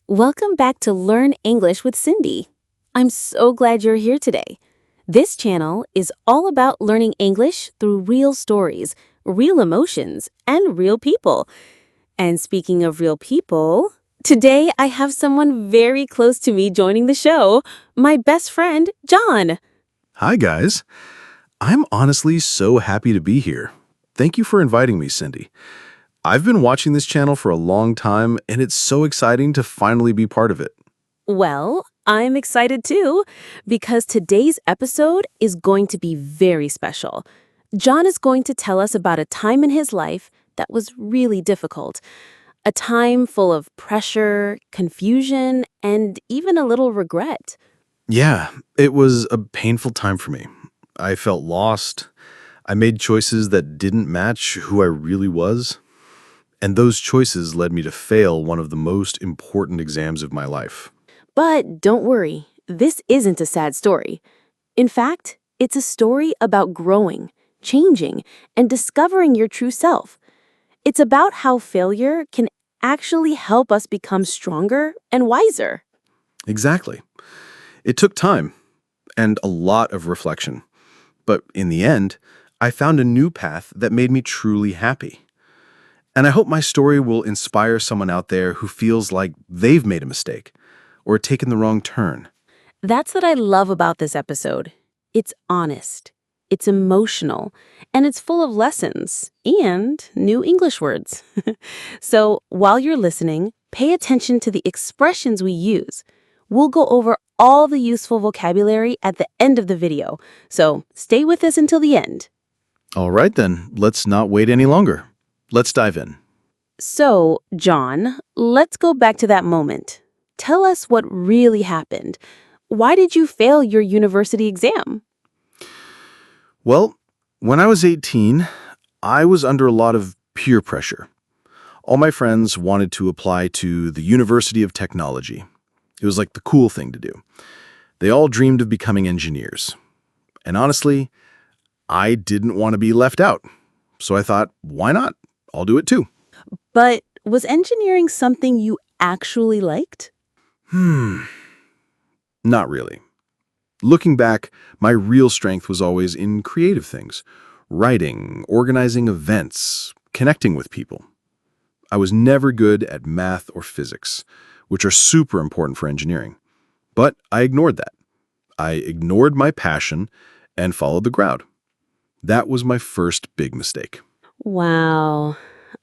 Welcome back to Learn English with Cindy. I'm so glad you're here today. This channel is all about learning English through real stories, real emotions, and real people. And speaking of real people, today I have someone very close to me joining the show, my best friend, John. Hi, guys. I'm honestly so happy to be here. Thank you for inviting me, Cindy. I've been watching this channel for a long time, and it's so exciting to finally be part of it. Well, I'm excited too, because today's episode is going to be very special. John is going to tell us about a time in his life that was really difficult, a time full of pressure, confusion, and even a little regret. Yeah, it was a painful time for me. I felt lost. I made choices that didn't match who I really was. And those choices led me to fail one of the most important exams of my life. But don't worry, this isn't a sad story. In fact, it's a story about growing, changing, and discovering your true self. It's about how failure can actually help us become stronger and wiser. Exactly. It took time and a lot of reflection. But in the end, I found a new path that made me truly happy. And I hope my story will inspire someone out there who feels like they've made a mistake or taken the wrong turn. That's what I love about this episode. It's honest, it's emotional, and it's full of lessons and new English words. So while you're listening, pay attention to the expressions we use. We'll go over all the useful vocabulary at the end of the video, so stay with us until the end. All right, then, let's not wait any longer. Let's dive in. So, John, let's go back to that moment. Tell us what really happened. Why did you fail your university exam? Well, when I was 18, I was under a lot of peer pressure. All my friends wanted to apply to the University of Technology. It was like the cool thing to do. They all dreamed of becoming engineers. And honestly, I didn't want to be left out. So I thought, why not? I'll do it too. But was engineering something you actually liked? Not really. Looking back, my real strength was always in creative things. Writing, organizing events, connecting with people. I was never good at math or physics, which are super important for engineering. But I ignored that. I ignored my passion and followed the crowd. That was my first big mistake. Wow.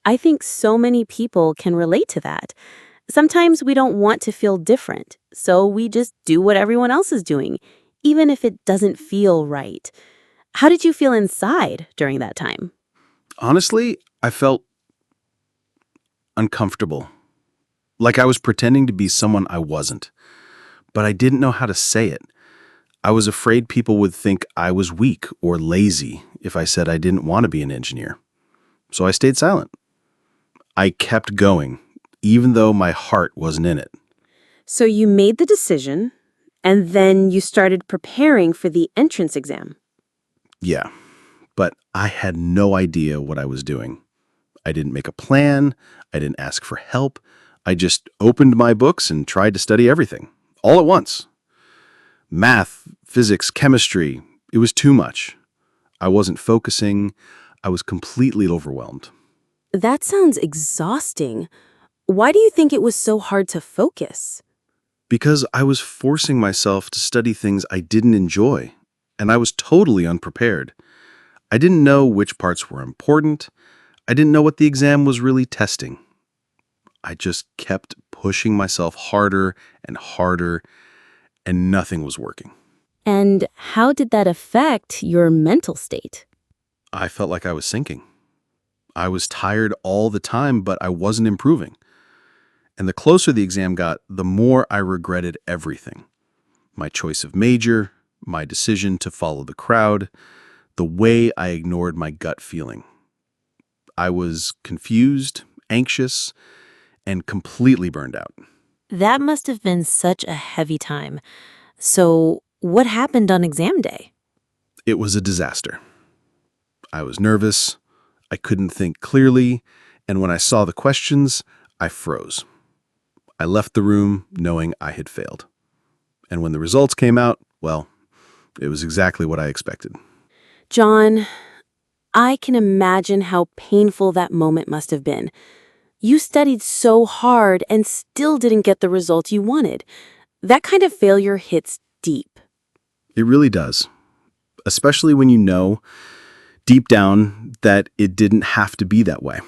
I think so many people can relate to that. Sometimes we don't want to feel different, so we just do what everyone else is doing, even if it doesn't feel right. How did you feel inside during that time? Honestly, I felt uncomfortable. Like I was pretending to be someone I wasn't. But I didn't know how to say it. I was afraid people would think I was weak or lazy if I said I didn't want to be an engineer. So I stayed silent. I kept going, even though my heart wasn't in it. So you made the decision, and then you started preparing for the entrance exam. Yeah, but I had no idea what I was doing. I didn't make a plan. I didn't ask for help. I just opened my books and tried to study everything, all at once. Math, physics, chemistry, it was too much. I wasn't focusing. I was completely overwhelmed. That sounds exhausting. Why do you think it was so hard to focus? Because I was forcing myself to study things I didn't enjoy, and I was totally unprepared. I didn't know which parts were important. I didn't know what the exam was really testing. I just kept pushing myself harder and harder, and nothing was working. And how did that affect your mental state? I felt like I was sinking. I was tired all the time, but I wasn't improving. And the closer the exam got, the more I regretted everything. My choice of major, my decision to follow the crowd, the way I ignored my gut feeling. I was confused, anxious, and completely burned out. That must have been such a heavy time. So, what happened on exam day? It was a disaster. I was nervous, I couldn't think clearly, and when I saw the questions, I froze. I left the room knowing I had failed. And when the results came out, well, it was exactly what I expected. John, I can imagine how painful that moment must have been. You studied so hard and still didn't get the results you wanted. That kind of failure hits deep. It really does, especially when you know deep down that it didn't have to be that way.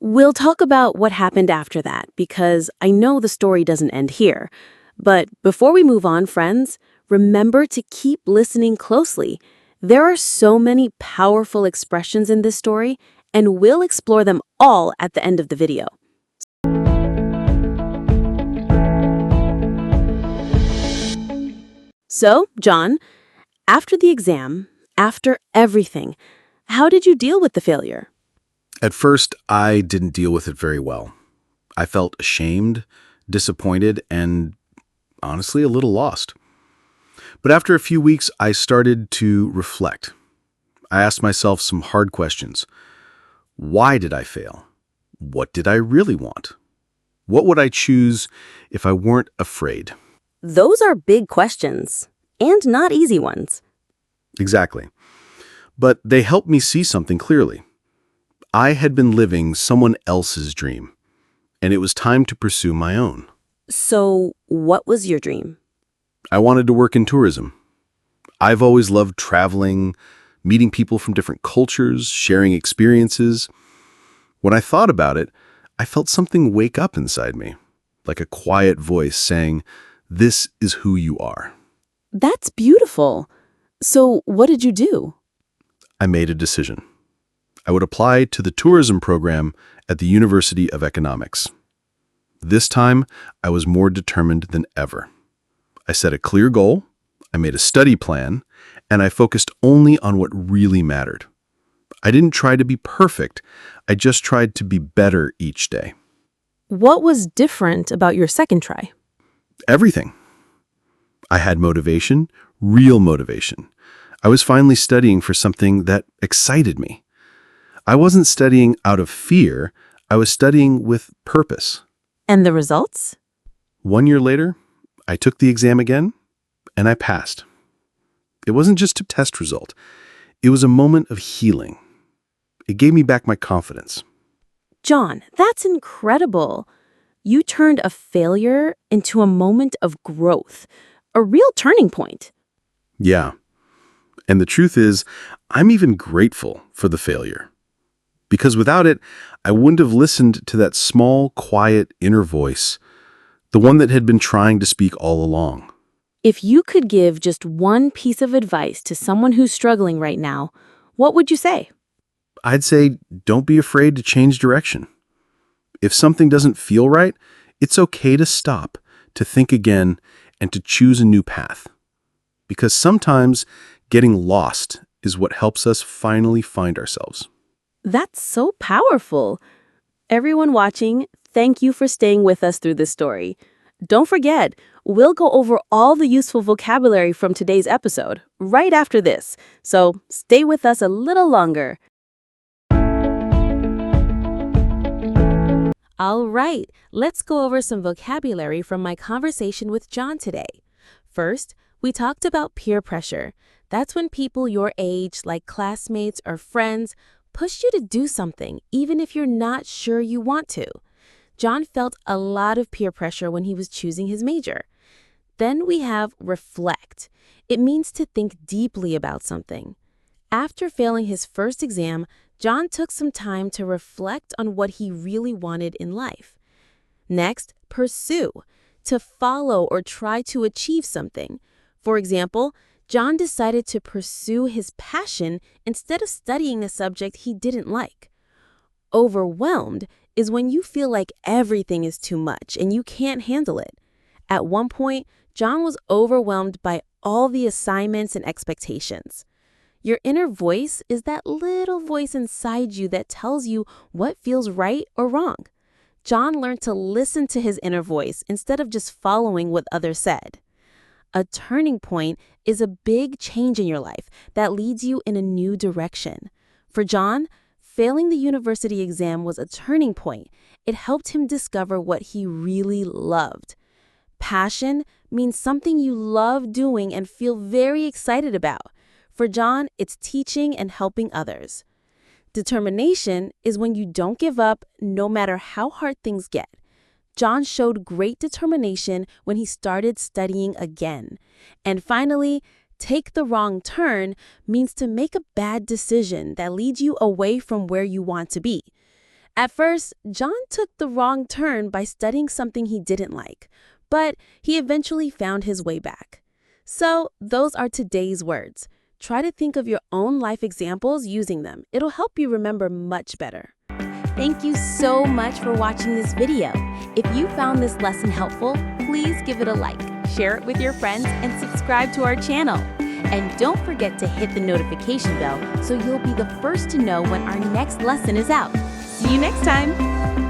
We'll talk about what happened after that because I know the story doesn't end here. But before we move on, friends, remember to keep listening closely. There are so many powerful expressions in this story, and we'll explore them all at the end of the video. So, John, after the exam, after everything, how did you deal with the failure? At first, I didn't deal with it very well. I felt ashamed, disappointed, and honestly a little lost. But after a few weeks, I started to reflect. I asked myself some hard questions. Why did I fail? What did I really want? What would I choose if I weren't afraid? Those are big questions, and not easy ones. Exactly. But they helped me see something clearly. I had been living someone else's dream, and it was time to pursue my own. So, what was your dream? I wanted to work in tourism. I've always loved traveling, meeting people from different cultures, sharing experiences. When I thought about it, I felt something wake up inside me, like a quiet voice saying, "This is who you are." That's beautiful. So, what did you do? I made a decision. I would apply to the tourism program at the University of Economics. This time, I was more determined than ever. I set a clear goal, I made a study plan, and I focused only on what really mattered. I didn't try to be perfect, I just tried to be better each day. What was different about your second try? Everything. I had motivation, real motivation. I was finally studying for something that excited me. I wasn't studying out of fear, I was studying with purpose. And the results? 1 year later, I took the exam again, and I passed. It wasn't just a test result. It was a moment of healing. It gave me back my confidence. John, that's incredible. You turned a failure into a moment of growth, a real turning point. Yeah. And the truth is, I'm even grateful for the failure. Because without it, I wouldn't have listened to that small, quiet inner voice, the one that had been trying to speak all along. If you could give just one piece of advice to someone who's struggling right now, what would you say? I'd say, don't be afraid to change direction. If something doesn't feel right, it's okay to stop, to think again, and to choose a new path. Because sometimes getting lost is what helps us finally find ourselves. That's so powerful. Everyone watching, thank you for staying with us through this story. Don't forget, we'll go over all the useful vocabulary from today's episode right after this, so stay with us a little longer. All right, let's go over some vocabulary from my conversation with John today. First, we talked about peer pressure. That's when people your age, like classmates or friends, push you to do something, even if you're not sure you want to. John felt a lot of peer pressure when he was choosing his major. Then we have reflect. It means to think deeply about something. After failing his first exam, John took some time to reflect on what he really wanted in life. Next, pursue. To follow or try to achieve something. For example, John decided to pursue his passion instead of studying a subject he didn't like. Overwhelmed is when you feel like everything is too much and you can't handle it. At one point, John was overwhelmed by all the assignments and expectations. Your inner voice is that little voice inside you that tells you what feels right or wrong. John learned to listen to his inner voice instead of just following what others said. A turning point is a big change in your life that leads you in a new direction. For John, failing the university exam was a turning point. It helped him discover what he really loved. Passion means something you love doing and feel very excited about. For John, it's teaching and helping others. Determination is when you don't give up no matter how hard things get. John showed great determination when he started studying again. And finally, take the wrong turn means to make a bad decision that leads you away from where you want to be. At first, John took the wrong turn by studying something he didn't like, but he eventually found his way back. So, those are today's words. Try to think of your own life examples using them. It'll help you remember much better. Thank you so much for watching this video. If you found this lesson helpful, please give it a like, share it with your friends, and subscribe to our channel. And don't forget to hit the notification bell so you'll be the first to know when our next lesson is out. See you next time!